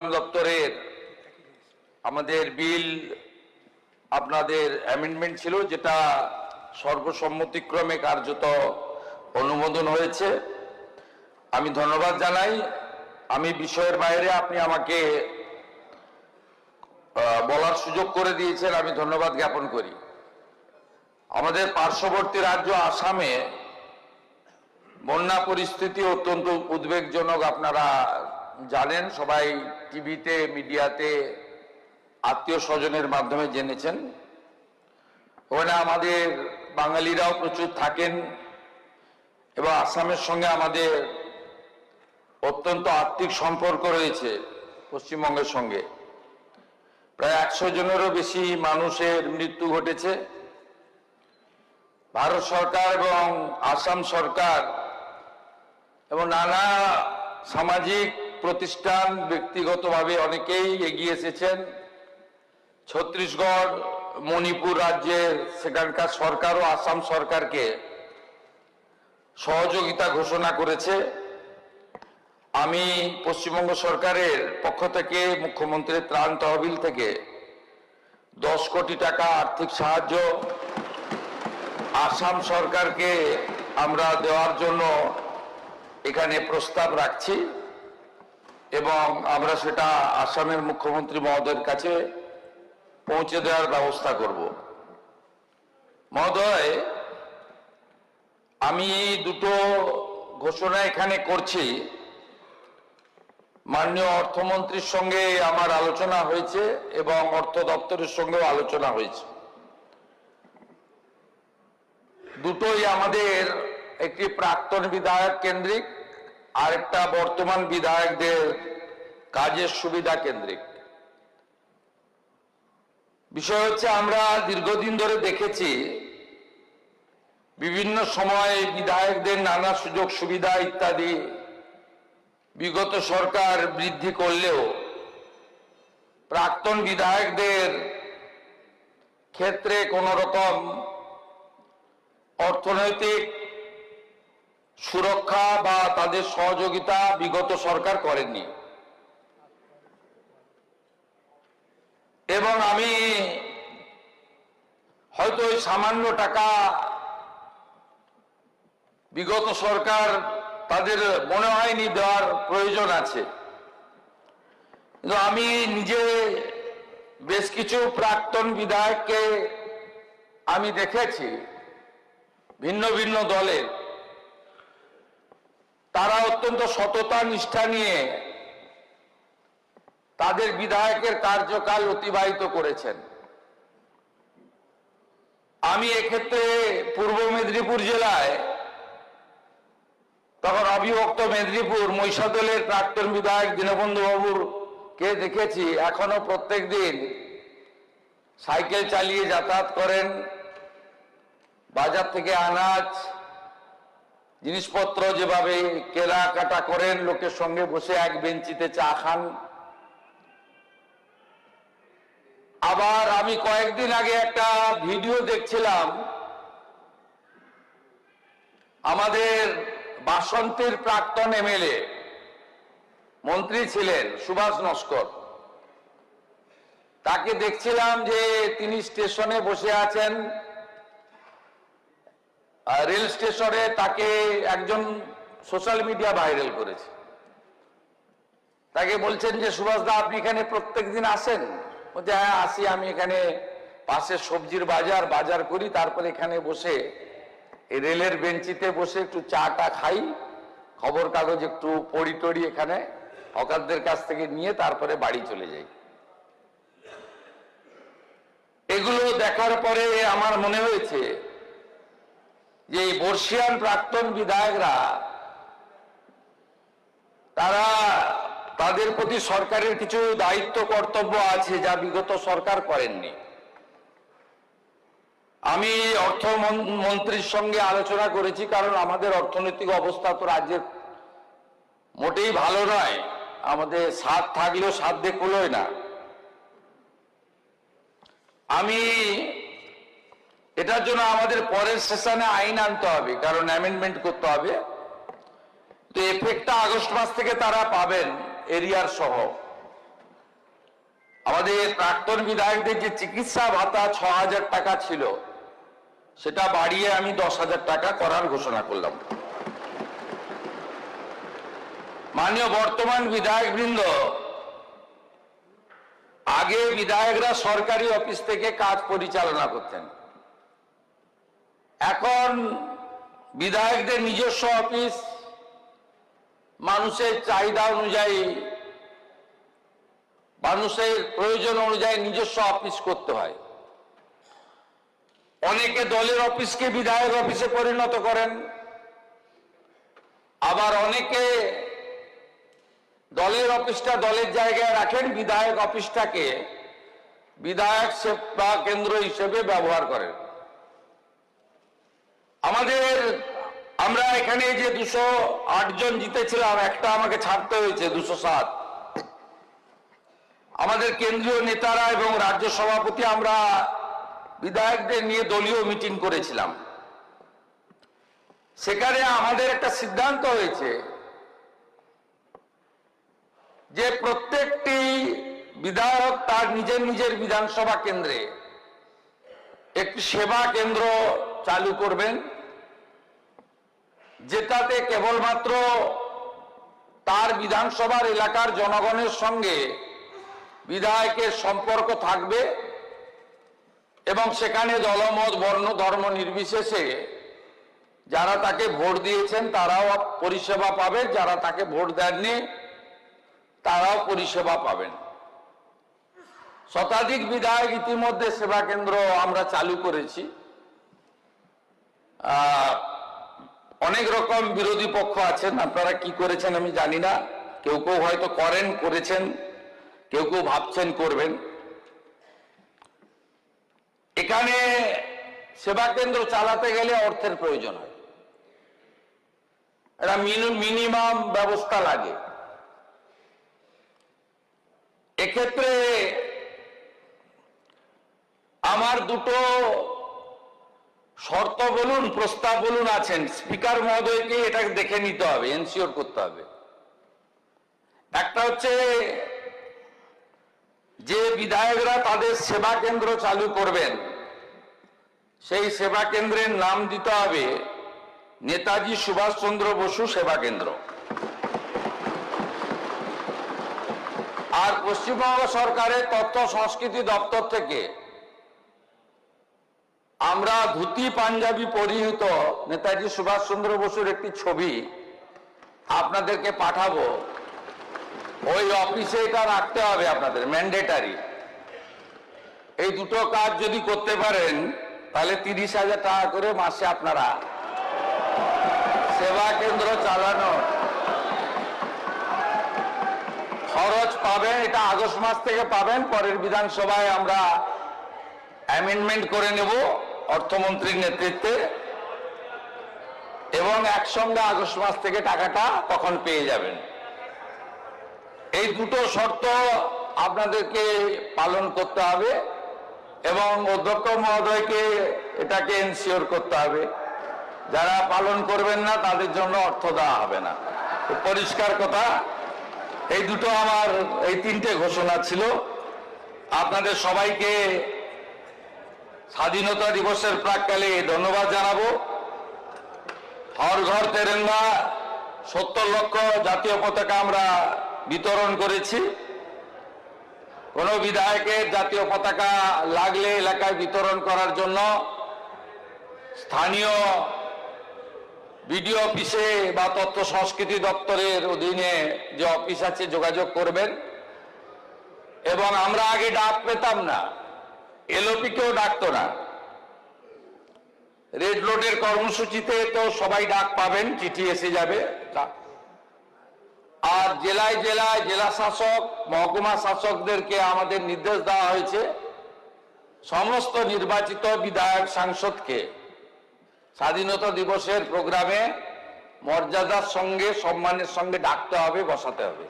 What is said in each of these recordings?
দপ্তরের আমাদের বিল আপনাদের অ্যামেন্ডমেন্ট ছিল, যেটা সর্বসম্মতিক্রমে কার্যত অনুমোদন হয়েছে। আমি ধন্যবাদ জানাই। আমি বিষয়ের বাইরে আপনি আমাকে বলার সুযোগ করে দিয়েছেন, আমি ধন্যবাদ জ্ঞাপন করি। আমাদের পার্শ্ববর্তী রাজ্য আসামে বন্যা পরিস্থিতি অত্যন্ত উদ্বেগজনক। আপনারা জানেন, সবাই টিভিতে, মিডিয়াতে, আত্মীয় স্বজনের মাধ্যমে জেনেছেন। ওখানে আমাদের বাঙালিরাও প্রচুর থাকেন এবং আসামের সঙ্গে আমাদের অত্যন্ত আত্মিক সম্পর্ক রয়েছে পশ্চিমবঙ্গের সঙ্গে। প্রায় 100 জনেরও বেশি মানুষের মৃত্যু ঘটেছে। ভারত সরকার এবং আসাম সরকার এবং নানা সামাজিক প্রতিষ্ঠান, ব্যক্তিগতভাবে অনেকেই এগিয়ে এসেছেন। ছত্তিশগড়, মণিপুর রাজ্যের সেখানকার সরকারও আসাম সরকারকে সহযোগিতা ঘোষণা করেছে। আমি পশ্চিমবঙ্গ সরকারের পক্ষ থেকে মুখ্যমন্ত্রীর ত্রাণ তহবিল থেকে 10 কোটি টাকা আর্থিক সাহায্য আসাম সরকারকে আমরা দেওয়ার জন্য এখানে প্রস্তাব রাখছি এবং আমরা সেটা আসামের মুখ্যমন্ত্রী মহোদয়ের কাছে পৌঁছে দেওয়ার ব্যবস্থা করব। মহোদয়, আমি দুটো ঘোষণা এখানে করছি। মাননীয় অর্থমন্ত্রীর সঙ্গে আমার আলোচনা হয়েছে এবং অর্থ দপ্তরের সঙ্গেও আলোচনা হয়েছে। দুটোই আমাদের, একটি প্রাক্তন বিধায়ক কেন্দ্রিক আর একটা বর্তমান বিধায়কদের কাজের সুবিধা কেন্দ্রিক। বিষয় হচ্ছে, আমরা দীর্ঘদিন ধরে দেখেছি বিভিন্ন সময় বিধায়কদের নানা সুযোগ সুবিধা ইত্যাদি বিগত সরকার বৃদ্ধি করলেও প্রাক্তন বিধায়কদের ক্ষেত্রে কোনো রকম অর্থনৈতিক সুরক্ষা বা তাদের সহযোগিতা বিগত সরকার করেননি। এবং আমি হয়তো ওই সামান্য টাকা বিগত সরকার তাদের মনে হয়নি দেওয়ার প্রয়োজন আছে, কিন্তু আমি নিজে বেশ কিছু প্রাক্তন বিধায়ককে আমি দেখেছি ভিন্ন ভিন্ন দলের, তারা অত্যন্ত সততা নিষ্ঠা নিয়ে তাদের বিধায়কের কার্যকাল অতিবাহিত করেছেন। আমি এক্ষেত্রে পূর্ব মেদিনীপুর জেলায়, তখন অবিভক্ত মেদিনীপুর, মহিষাদলের প্রাক্তন বিধায়ক দীনবন্ধু বাবুর কে দেখেছি এখনো প্রত্যেক দিন সাইকেল চালিয়ে যাতায়াত করেন, বাজার থেকে আনাজ জিনিসপত্র যেভাবে কেনাকাটা করেন, লোকের সঙ্গে বসে এক বেঞ্চিতে চা খান। আবার আমি কয়েকদিন আগে একটা ভিডিও দেখছিলাম, আমাদের বাসন্তীর প্রাক্তন এমএলএ, মন্ত্রী ছিলেন সুভাষ নস্কর, তাকে দেখছিলাম যে তিনি স্টেশনে বসে আছেন। রেল স্টেশনে তাকে একজন সোশ্যাল মিডিয়া ভাইরাল করেছে। তাকে বলছেন যে, সুভাষ দা, আপনি এখানে প্রত্যেকদিন আসেন? বলছে, হ্যাঁ আসি, আমি এখানে পাশে সবজির বাজার করি, তারপরে এখানে বসে এই রেলের বেঞ্চিতে বসে একটু চাটা খাই, খবর কাগজ একটু পড়ি টড়ি এখানে হকারদের কাছ থেকে নিয়ে তারপরে বাড়ি চলে যাই। এগুলো দেখার পরে আমার মনে হয়েছে যে এই বর্ষিয়ান প্রাক্তন বিধায়করা, তারা, তাদের প্রতি সরকারের কিছু দায়িত্ব কর্তব্য আছে যা বিগত সরকার করেননি। আমি অর্থমন্ত্রীর সঙ্গে আলোচনা করেছি, কারণ আমাদের অর্থনৈতিক অবস্থা তো রাজ্যের মোটেই ভালো নয়। আমাদের সাধ থাকলেও সাধ্যে কুলোয় না। আমি এটার জন্য আমাদের পরের সেশনে আইন আনতে হবে, কারণ অ্যামেন্ডমেন্ট করতে হবে। তো এফেক্টটা আগস্ট মাস থেকে তারা পাবেন, এরিয়ার সহ। আমাদের প্রাক্তন বিধায়কদের যে চিকিৎসা ভাতা 6,000 টাকা ছিল, সেটা বাড়িয়ে আমি 10,000 টাকা করার ঘোষণা করলাম। মাননীয় বর্তমান বিধায়কবৃন্দ, আগে বিধায়করা সরকারি অফিস থেকে কাজ পরিচালনা করতেন, এখন বিধায়কদের নিজস্ব অফিস, মানুষের চাহিদা অনুযায়ী, মানুষের প্রয়োজন অনুযায়ী নিজস্ব অফিস করতে হয়। অনেকে দলের অফিসকে বিধায়ক অফিসে পরিণত করেন, আবার অনেকে দলের অফিসটা দলের জায়গায় রাখেন, বিধায়ক অফিসটাকে বিধায়ক সেবা কেন্দ্র হিসেবে ব্যবহার করেন। আমরা এখানে যে 208 জন জিতেছিলাম, একটা আমাকে ছাড়তে হয়েছে, 207। আমাদের কেন্দ্রীয় নেতারা এবং রাজ্য সভাপতি আমরা বিধায়কদের নিয়ে দলীয় মিটিং করেছিলাম। সেখানে আমাদের একটা সিদ্ধান্ত হয়েছে যে প্রত্যেকটি বিধায়ক তার নিজের নিজের বিধানসভা কেন্দ্রে একটি সেবা কেন্দ্র চালু করবেন, যেটাতে কেবলমাত্র তার বিধানসভার এলাকার জনগণের সঙ্গে বিধায়কের সম্পর্ক থাকবে এবং সেখানে দলমত বর্ণ ধর্ম নির্বিশেষে যারা তাকে ভোট দিয়েছেন তারাও পরিষেবা পাবে, যারা তাকে ভোট দেননি তারাও পরিষেবা পাবেন। শতাধিক বিধায়ক ইতিমধ্যে সেবা কেন্দ্র আমরা চালু করেছি। অনেক রকম বিরোধী পক্ষ আছেন, আপনারা কি করেছেন আমি জানি না, কেউ কেউ হয়তো করেছেন, কেউ কেউ ভাবছেন করবেন। এখানে সেবা কেন্দ্র চালাতে গেলে অর্থের প্রয়োজন হয়, একটা মিনিমাম ব্যবস্থা লাগে। এক্ষেত্রে আমার দুটো শর্ত বলুন, প্রস্তাব বলুন আছেন, স্পিকার মহোদয়কে এটা দেখে নিতে হবে, এনশিওর করতে হবে। একটা হচ্ছে যে বিধায়করা তাদের সেবা কেন্দ্র চালু করবেন, সেই সেবা কেন্দ্রের নাম দিতে হবে নেতাজি সুভাষচন্দ্র বসু সেবা কেন্দ্র। আর পশ্চিমবঙ্গ সরকারের তথ্য সংস্কৃতি দপ্তর থেকে আমরা ধুতি পাঞ্জাবি পরিহিত নেতাজি সুভাষচন্দ্র বসুর একটি ছবি আপনাদেরকে পাঠাবো। ওই অফিসে এটা রাখতে হবে আপনাদের, ম্যান্ডেটারি। এই দুটো কাজ যদি করতে পারেন তাহলে 30,000 টাকা করে মাসে আপনারা সেবা কেন্দ্র চালানো খরচ পাবেন। এটা আগস্ট মাস থেকে পাবেন, পরের বিধানসভায় আমরা অ্যামেন্ডমেন্ট করে নেব অর্থমন্ত্রীর নেতৃত্বে, এবং একসঙ্গে আগস্ট মাস থেকে টাকাটা তখন পেয়ে যাবেন। এই দুটো শর্ত আপনাদেরকে পালন করতে হবে এবং অধ্যক্ষ মহোদয়কে এটাকে এনশিওর করতে হবে। যারা পালন করবেন না তাদের জন্য অর্থ দেওয়া হবে না। পরিষ্কার কথা। এই দুটো আমার এই তিনটে ঘোষণা ছিল। আপনাদের সবাইকে স্বাধীনতা দিবসের প্রাক্কালে ধন্যবাদ জানাবো। হর ঘর তেরঙ্গা 70 লক্ষ জাতীয় পতাকা আমরা বিতরণ করেছি। কোন বিধায়কের জাতীয় পতাকা লাগলে এলাকায় বিতরণ করার জন্য স্থানীয় বিডিও অফিসে বা তথ্য সংস্কৃতি দপ্তরের অধীনে যে অফিস আছে যোগাযোগ করবেন। এবং আমরা আগে ডাক পেতাম না, এলওপি কেও ডাকতো না। রেড রোডের কর্মসূচিতে তো সবাই ডাক পাবেন, চিঠি এসে যাবে। আর জেলায় জেলায় জেলা শাসক মহকুমা শাসকদেরকে আমাদের নির্দেশ দেওয়া হয়েছে সমস্ত নির্বাচিত বিধায়ক সাংসদকে স্বাধীনতা দিবসের প্রোগ্রামে মর্যাদার সঙ্গে সম্মানের সঙ্গে ডাকতে হবে, বসাতে হবে।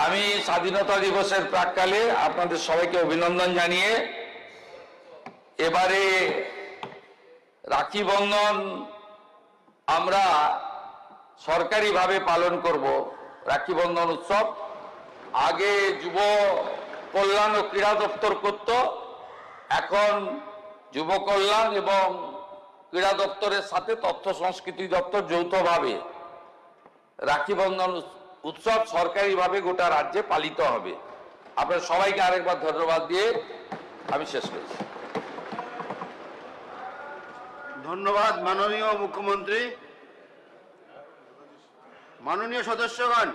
আমি স্বাধীনতা দিবসের প্রাক্কালে আপনাদের সবাইকে অভিনন্দন জানিয়ে এবারে রাখি বন্ধন আমরা সরকারিভাবে পালন করব। রাখি বন্ধন উৎসব আগে যুব কল্যাণ ও ক্রীড়া দপ্তর করত, এখন যুব কল্যাণ এবং ক্রীড়া দপ্তরের সাথে তথ্য সংস্কৃতি দপ্তর যৌথভাবে রাখি বন্ধন উৎসব সরকারিভাবে গোটা রাজ্যে পালিত হবে। আপনার সবাইকে আরেকবার ধন্যবাদ দিয়ে আমি শেষ করছি। ধন্যবাদ মাননীয় মুখ্যমন্ত্রী। মাননীয় সদস্যগণ,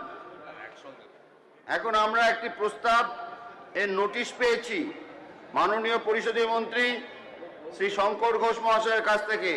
এখন আমরা একটি প্রস্তাব এর নোটিশ পেয়েছি মাননীয় পরিষদীয় মন্ত্রী শ্রী শঙ্কর ঘোষ মহাশয়ের কাছ থেকে।